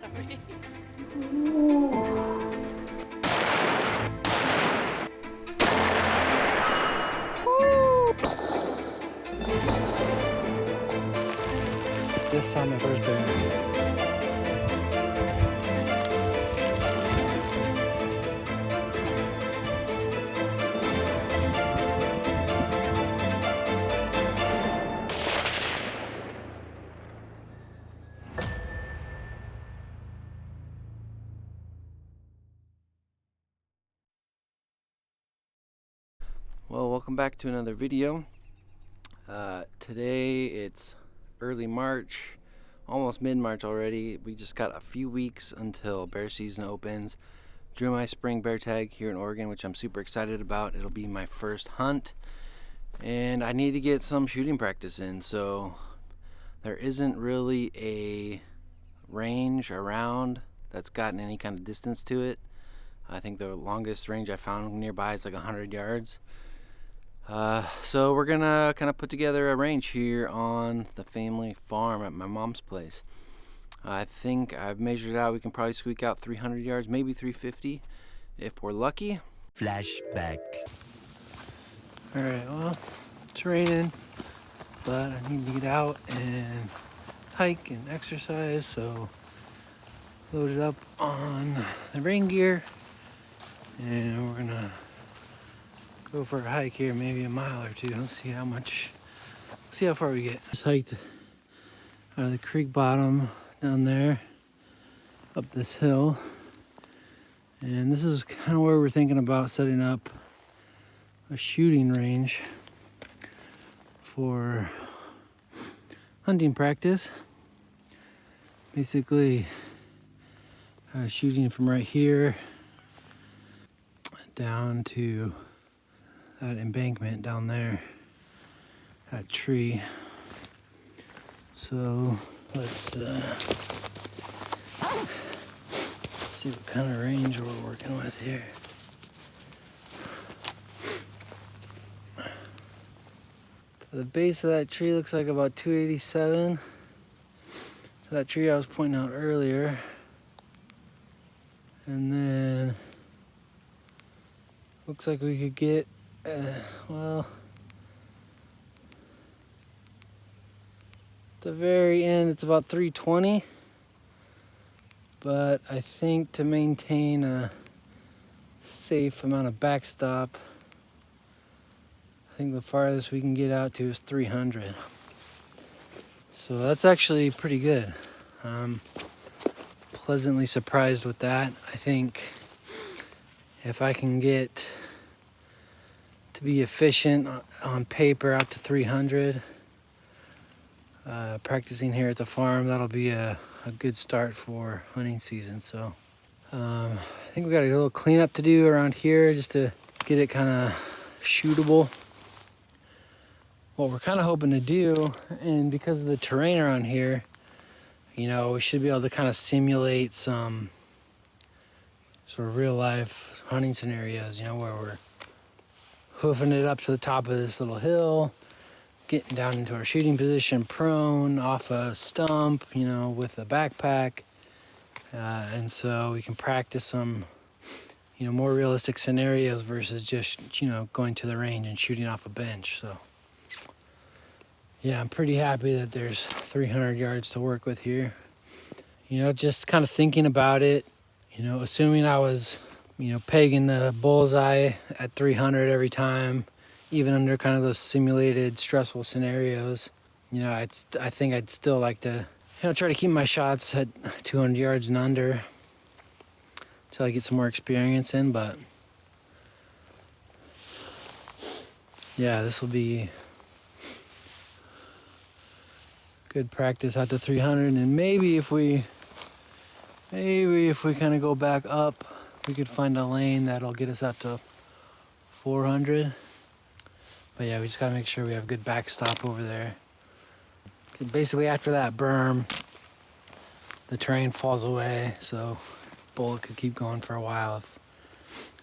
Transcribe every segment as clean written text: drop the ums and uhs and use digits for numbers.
Just saw my first bear. Well, welcome back to another video. Today it's early March, almost mid-March already. We just got a few weeks until bear season opens. Drew my spring bear tag here in Oregon, which I'm super excited about. It'll be my first hunt, and I need to get some shooting practice in. So there isn't really a range around that's gotten any kind of distance to it. I think the longest range I found nearby is like 100 yards. So we're gonna kind of put together a range here on the family farm at my mom's place. I think I've measured out, we can probably squeak out 300 yards, maybe 350 if we're lucky. Flashback. Alright, well, it's raining, but I need to get out and hike and exercise, so loaded up on the rain gear, and we're gonna go for a hike here, maybe a mile or two. Let's see how far we get. Just hiked out of the creek bottom down there, up this hill. And this is kind of where we're thinking about setting up a shooting range for hunting practice. Basically, shooting from right here down to that embankment down there, that tree. So let's see what kind of range we're working with here. The base of that tree looks like about 287. That tree I was pointing out earlier. And then looks like we could get well, at the very end it's about 320, but I think to maintain a safe amount of backstop, I think the farthest we can get out to is 300. So that's actually pretty good. I'm pleasantly surprised with that. I think if I can get to be efficient on paper out to 300, practicing here at the farm, that'll be a good start for hunting season. So I think we got a little cleanup to do around here just to get it kind of shootable. What we're kind of hoping to do, and because of the terrain around here, you know, we should be able to kind of simulate some sort of real life hunting scenarios, you know, where we're hoofing it up to the top of this little hill, getting down into our shooting position, prone off a stump, you know, with a backpack. And so we can practice some, you know, more realistic scenarios versus just, you know, going to the range and shooting off a bench. So yeah, I'm pretty happy that there's 300 yards to work with here. You know, just kind of thinking about it, you know, assuming I was, you know, pegging the bullseye at 300 every time, even under kind of those simulated stressful scenarios, you know, I think I'd still like to, you know, try to keep my shots at 200 yards and under until I get some more experience in. But yeah, this will be good practice out to 300, and maybe if we kind of go back up, we could find a lane that'll get us out to 400. But yeah, we just gotta make sure we have good backstop over there. Basically after that berm, the terrain falls away, so bullet could keep going for a while if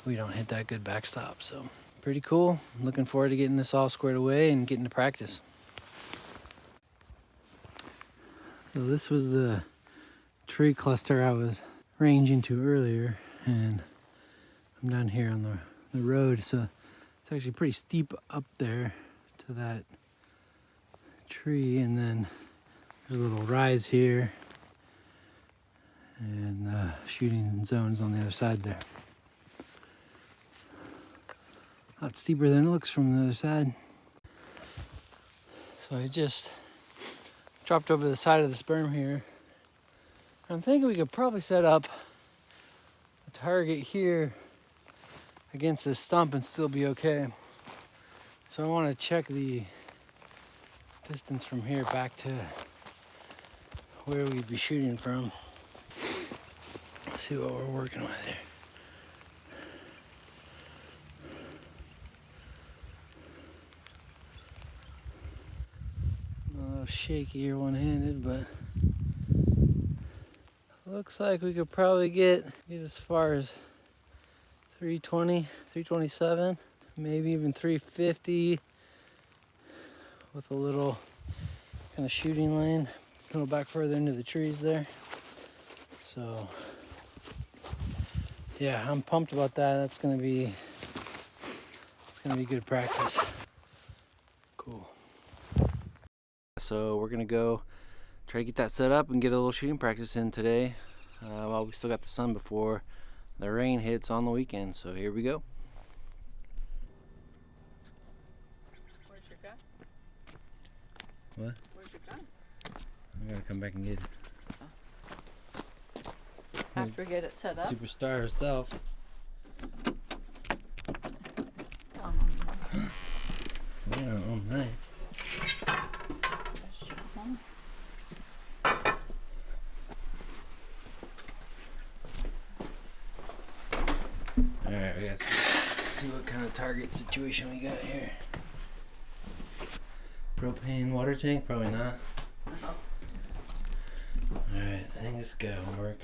we don't hit that good backstop. So pretty cool. I'm looking forward to getting this all squared away and getting to practice. So this was the tree cluster I was ranging to earlier, and I'm down here on the road, so it's actually pretty steep up there to that tree, and then there's a little rise here and shooting zones on the other side there. A lot steeper than it looks from the other side. So I just dropped over the side of this berm here. I'm thinking we could probably set up a target here against this stump and still be okay. So I want to check the distance from here back to where we'd be shooting from. See what we're working with here. A little shaky here one-handed, but looks like we could probably get as far as 320, 327, maybe even 350 with a little kind of shooting lane. A little back further into the trees there. So yeah, I'm pumped about that. It's gonna be good practice. Cool. So we're gonna go try to get that set up and get a little shooting practice in today while we still got the sun before the rain hits on the weekend. So here we go. Where's your gun? What? Where's your gun? I gotta come back and get it. After we get it set up? Superstar herself. Yeah, all night. Alright, we gotta see what kind of target situation we got here. Propane water tank? Probably not. Alright, I think this guy will work.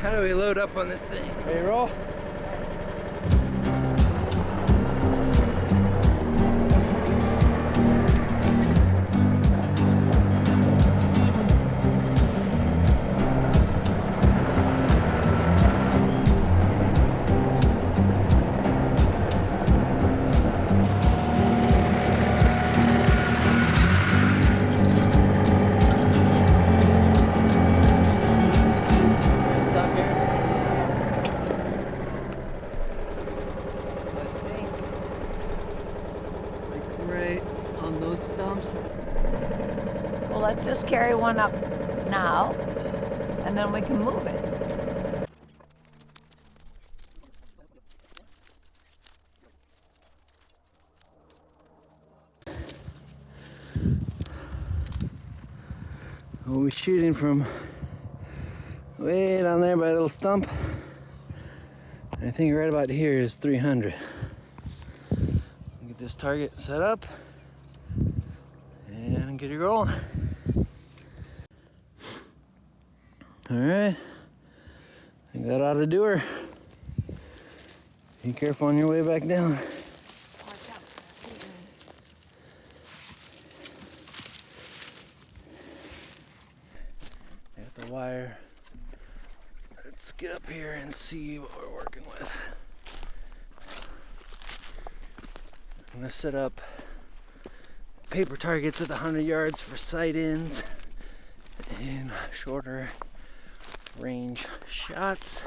How do we load up on this thing? Ready to roll? Stumps. Well, let's just carry one up now, and then we can move it. We're shooting from way down there by a little stump. I think right about here is 300. Get this target set up and get it rolling. All right, I think that ought to do her. Be careful on your way back down. Watch out. Got the wire. Let's get up here and see what we're working with. I'm gonna set up paper targets at the 100 yards for sight ins and shorter range shots.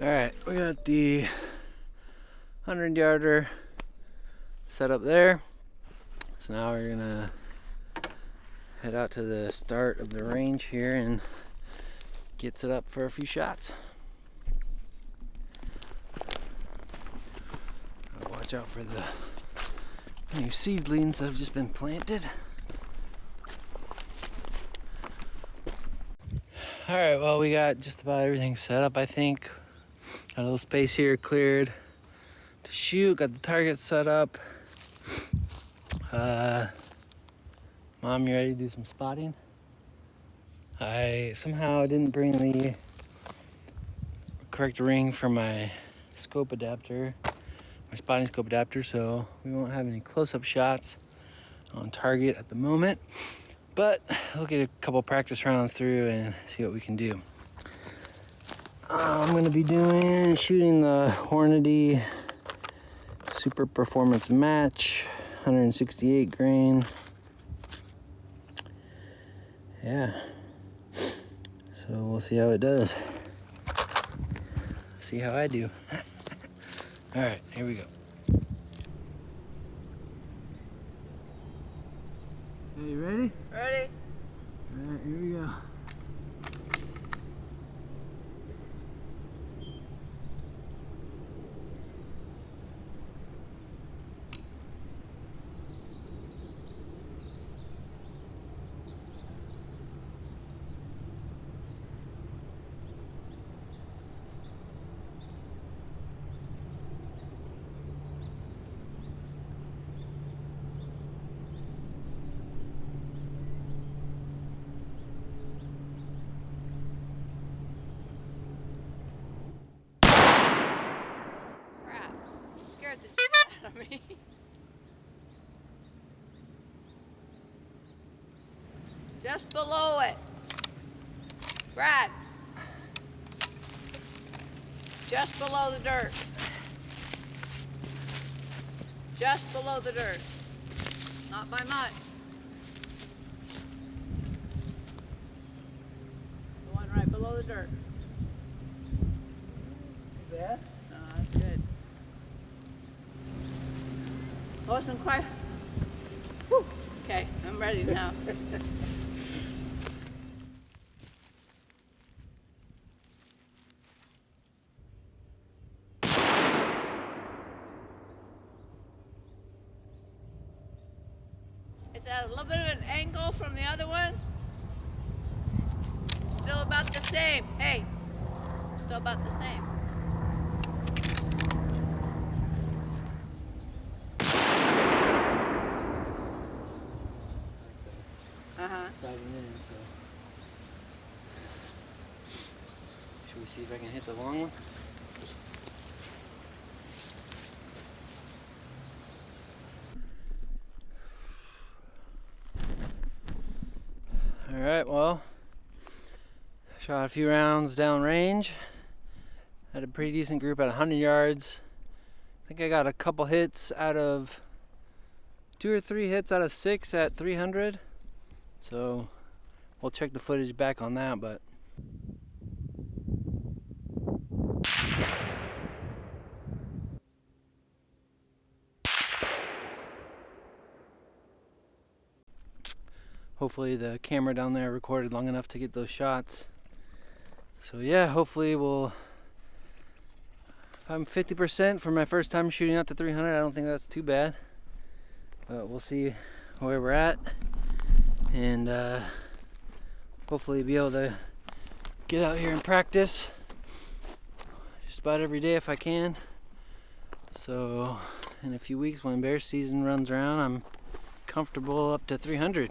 All right, we got the 100 yarder set up there. So now we're gonna head out to the start of the range here and get set up for a few shots. Watch out for the new seedlings that have just been planted. All right, well, we got just about everything set up, I think. Got a little space here cleared to shoot, got the target set up. Mom, you ready to do some spotting? I somehow didn't bring the correct ring for my scope adapter, my spotting scope adapter, so we won't have any close-up shots on target at the moment. But we'll get a couple practice rounds through and see what we can do. I'm gonna be shooting the Hornady Super Performance Match, 168 grain. Yeah, so we'll see how it does. See how I do. All right, here we go. Are you ready? Ready? All right, here we go. Scared the shit out of me. Just below it. Brad. Just below the dirt. Just below the dirt. Not by much. The one right below the dirt. Too bad? No, that's good. Wasn't quite. Whew. Okay, I'm ready now. It's at a little bit of an angle from the other one. Still about the same. Hey, still about the same. Should we see if I can hit the long one? All right, well, shot a few rounds down range. Had a pretty decent group at 100 yards. I think I got a couple hits out of 2 or 3 hits out of 6 at 300. So we'll check the footage back on that, but hopefully the camera down there recorded long enough to get those shots. So yeah, hopefully if I'm 50% for my first time shooting out to 300, I don't think that's too bad. But we'll see where we're at, and hopefully be able to get out here and practice just about every day if I can. So in a few weeks when bear season runs around, I'm comfortable up to 300.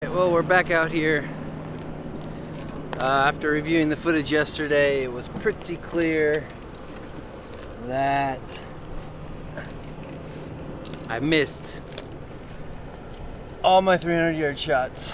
Well, we're back out here. After reviewing the footage yesterday, it was pretty clear that I missed all my 300-yard shots.